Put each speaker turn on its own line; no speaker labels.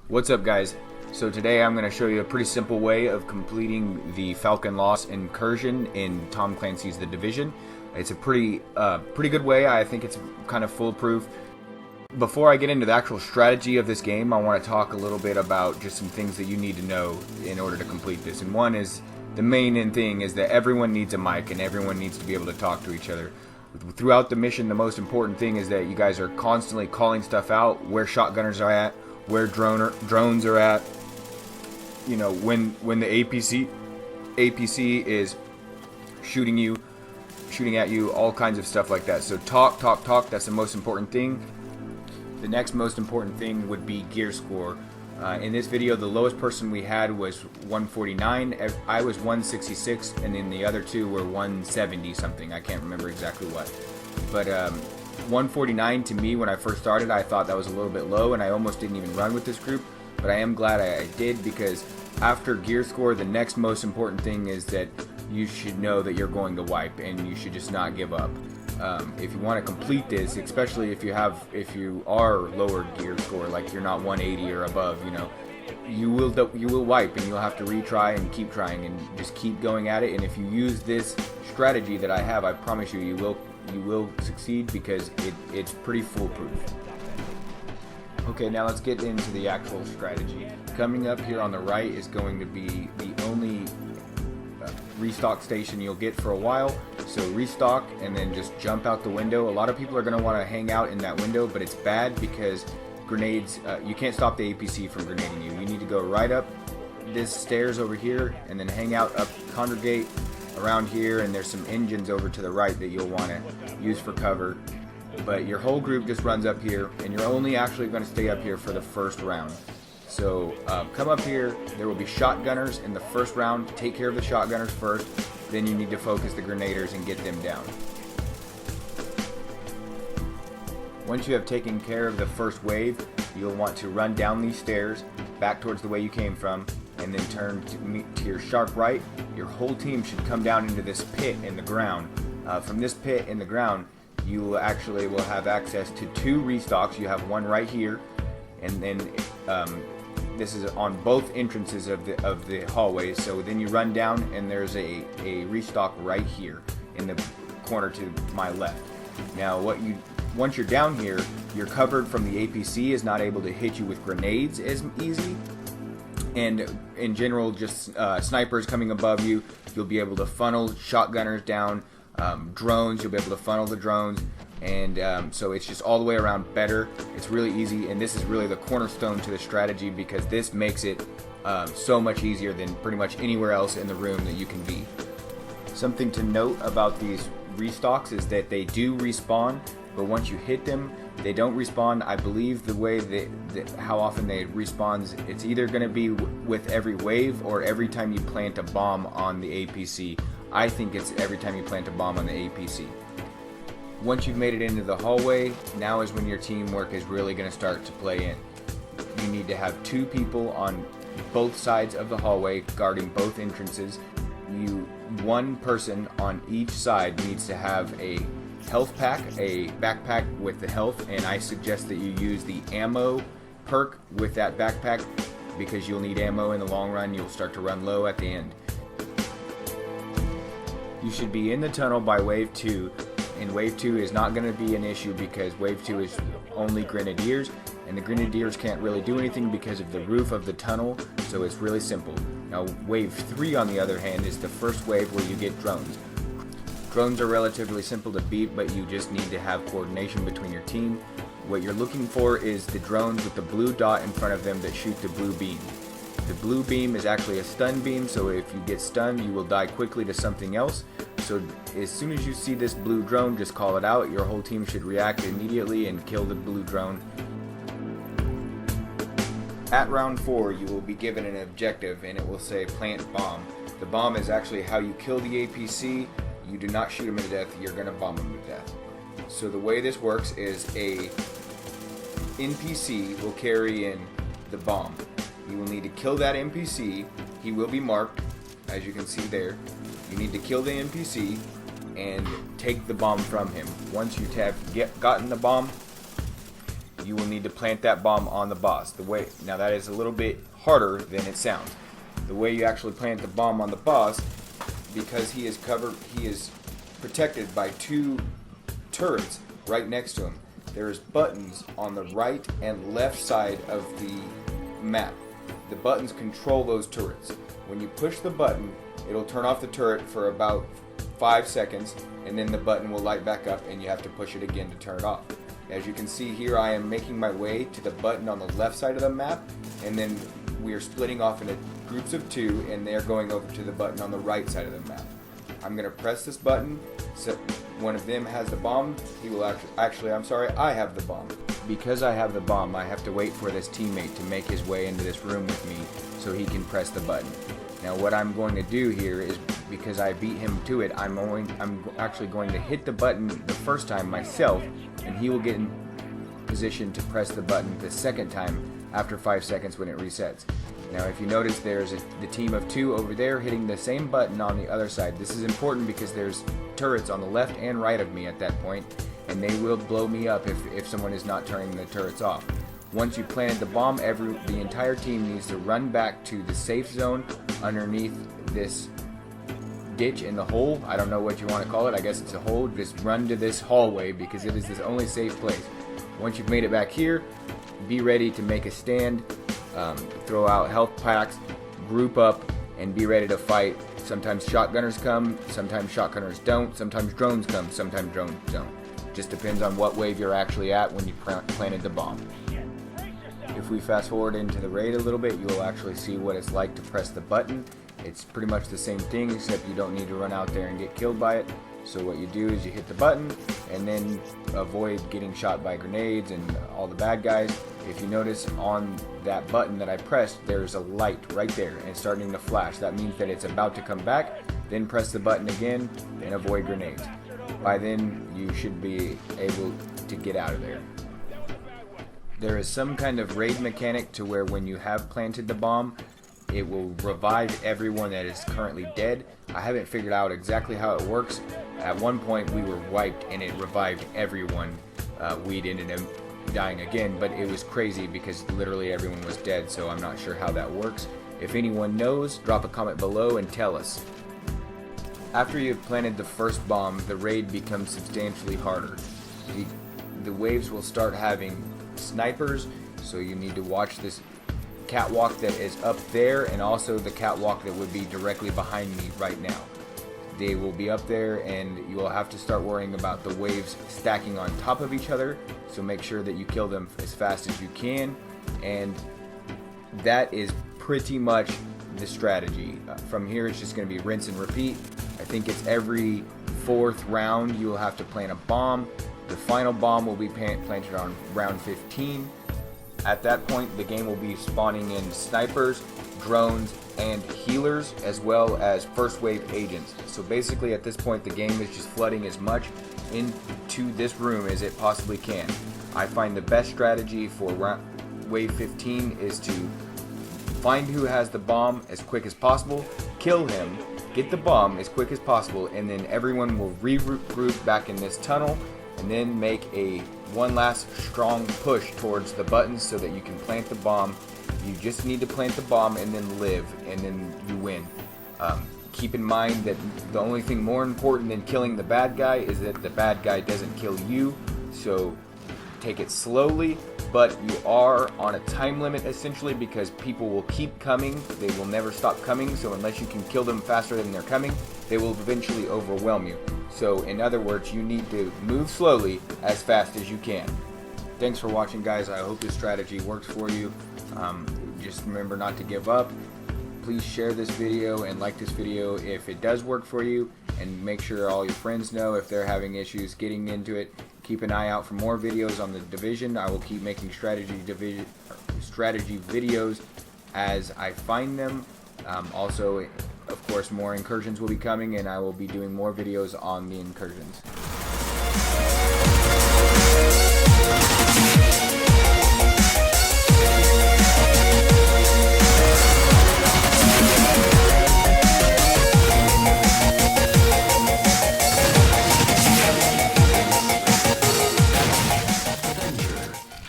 What's up, guys? So today I'm going to show you a pretty simple way of completing the Falcon Lost Incursion in Tom Clancy's The Division. It's a pretty good way. I think it's kind of foolproof. Before I get into the actual strategy of this game, I want to talk a little bit about just some things that you need to know in order to complete this. And one is, the main thing is that everyone needs a mic and everyone needs to be able to talk to each other. Throughout the mission, the most important thing is that you guys are constantly calling stuff out, where shotgunners are at, where drones are at. You know, when the APC is shooting at you, all kinds of stuff like that. So talk. That's the most important thing. The next most important thing would be gear score. In this video, the lowest person we had was 149. I was 166, and then the other two were 170 something. I can't remember exactly what. But 149 to me, when I first started, I thought that was a little bit low, and I almost didn't even run with this group. But I am glad I did, because after gear score, the next most important thing is that you should know that you're going to wipe, and you should just not give up. If you want to complete this, especially if you are lower gear score, like you're not 180 or above, you know, you will wipe, and you'll have to retry and keep trying and just keep going at it. And if you use this strategy that I have, I promise you, you will succeed, because it's pretty foolproof. Okay, now let's get into the actual strategy. Coming up here on the right is going to be the only restock station you'll get for a while. So restock and then just jump out the window. A lot of people are going to want to hang out in that window, but it's bad because grenades, you can't stop the APC from grenading you. You need to go right up this stairs over here and then hang out up, congregate around here, and there's some engines over to the right that you'll want to use for cover. But your whole group just runs up here, and you're only actually going to stay up here for the first round. So come up here. There will be shotgunners in the first round. Take care of the shotgunners first. Then you need to focus the grenaders and get them down. Once you have taken care of the first wave, you'll want to run down these stairs back towards the way you came from, and then turn to your sharp right. Your whole team should come down into this pit in the ground. From this pit in the ground, you will have access to 2 restocks. You have one right here, and then this is on both entrances of the hallway. So then you run down, and there's a restock right here in the corner to my left. Now once you're down here, you're covered from the APC, is not able to hit you with grenades as easy, and in general, just snipers coming above you. You'll be able to funnel shotgunners down. Drones, you'll be able to funnel the drones, and so it's just all the way around better. It's really easy, and this is really the cornerstone to the strategy, because this makes it so much easier than pretty much anywhere else in the room that you can be. Something to note about these restocks is that they do respawn, but once you hit them, they don't respawn. I believe the way how often they respawns, it's either going to be with every wave or every time you plant a bomb on the APC. I think it's every time you plant a bomb on the APC. Once you've made it into the hallway, now is when your teamwork is really going to start to play in. You need to have 2 people on both sides of the hallway guarding both entrances. One person on each side needs to have a health pack, a backpack with the health, and I suggest that you use the ammo perk with that backpack, because you'll need ammo in the long run. You'll start to run low at the end. You should be in the tunnel by wave 2, and wave 2 is not going to be an issue, because wave 2 is only grenadiers, and the grenadiers can't really do anything because of the roof of the tunnel, so it's really simple. Now wave 3, on the other hand, is the first wave where you get drones. Drones are relatively simple to beat, but you just need to have coordination between your team. What you're looking for is the drones with the blue dot in front of them that shoot the blue beam. The blue beam is actually a stun beam, so if you get stunned, you will die quickly to something else. So as soon as you see this blue drone, just call it out. Your whole team should react immediately and kill the blue drone. At round 4, you will be given an objective, and it will say plant bomb. The bomb is actually how you kill the APC. You do not shoot him to death, you're going to bomb him to death. So the way this works is a NPC will carry in the bomb. You will need to kill that NPC. He will be marked, as you can see there. You need to kill the NPC and take the bomb from him. Once you have gotten the bomb, you will need to plant that bomb on the boss. Now that is a little bit harder than it sounds. The way you actually plant the bomb on the boss, because he is protected by 2 turrets right next to him. There's buttons on the right and left side of the map. The buttons control those turrets. When you push the button, it'll turn off the turret for about 5 seconds, and then the button will light back up and you have to push it again to turn it off. As you can see here, I am making my way to the button on the left side of the map, and then we are splitting off into groups of 2, and they're going over to the button on the right side of the map. I'm going to press this button, so one of them has the bomb. He will I have the bomb. Because I have the bomb, I have to wait for this teammate to make his way into this room with me so he can press the button. Now what I'm going to do here is, because I beat him to it, I'm actually going to hit the button the first time myself, and he will get in position to press the button the second time after 5 seconds when it resets. Now if you notice, there's the team of 2 over there hitting the same button on the other side. This is important because there's turrets on the left and right of me at that point, and they will blow me up if someone is not turning the turrets off. Once you planted the bomb, the entire team needs to run back to the safe zone underneath this ditch in the hole. I don't know what you want to call it. I guess it's a hole. Just run to this hallway because it is the only safe place. Once you've made it back here, be ready to make a stand, throw out health packs, group up, and be ready to fight. Sometimes shotgunners come, sometimes shotgunners don't, sometimes drones come, sometimes drones don't. Just depends on what wave you're actually at when you planted the bomb. If we fast forward into the raid a little bit, you will actually see what it's like to press the button. It's pretty much the same thing, except you don't need to run out there and get killed by it. So what you do is you hit the button and then avoid getting shot by grenades and all the bad guys. If you notice on that button that I pressed, there's a light right there and it's starting to flash. That means that it's about to come back. Then press the button again and avoid grenades. By then you should be able to get out of there. There is some kind of raid mechanic to where when you have planted the bomb, it will revive everyone that is currently dead. I haven't figured out exactly how it works. At one point we were wiped and it revived everyone. We ended up dying again, but it was crazy because literally everyone was dead, so I'm not sure how that works. If anyone knows, drop a comment below and tell us. After you've planted the first bomb, the raid becomes substantially harder. The waves will start having snipers, so you need to watch this catwalk that is up there and also the catwalk that would be directly behind me right now. They will be up there and you will have to start worrying about the waves stacking on top of each other, so make sure that you kill them as fast as you can, and that is pretty much the strategy. From here it's just going to be rinse and repeat. I think it's every 4th round you will have to plant a bomb. The final bomb will be planted on round 15. At that point, the game will be spawning in snipers, drones, and healers, as well as first wave agents. So basically at this point the game is just flooding as much into this room as it possibly can. I find the best strategy for wave 15 is to find who has the bomb as quick as possible, kill him, get the bomb as quick as possible, and then everyone will regroup back in this tunnel and then make one last strong push towards the buttons so that you can plant the bomb. You just need to plant the bomb and then live, and then you win. Keep in mind that the only thing more important than killing the bad guy is that the bad guy doesn't kill you, so take it slowly, but you are on a time limit essentially because people will keep coming. They will never stop coming, so unless you can kill them faster than they're coming, they will eventually overwhelm you. So in other words, you need to move slowly as fast as you can. Thanks for watching, guys. I hope this strategy works for you. Just remember not to give up. Please share this video and like this video if it does work for you, and make sure all your friends know if they're having issues getting into it. Keep an eye out for more videos on the Division. I will keep making strategy videos as I find them. Also, of course, more incursions will be coming, and I will be doing more videos on the incursions.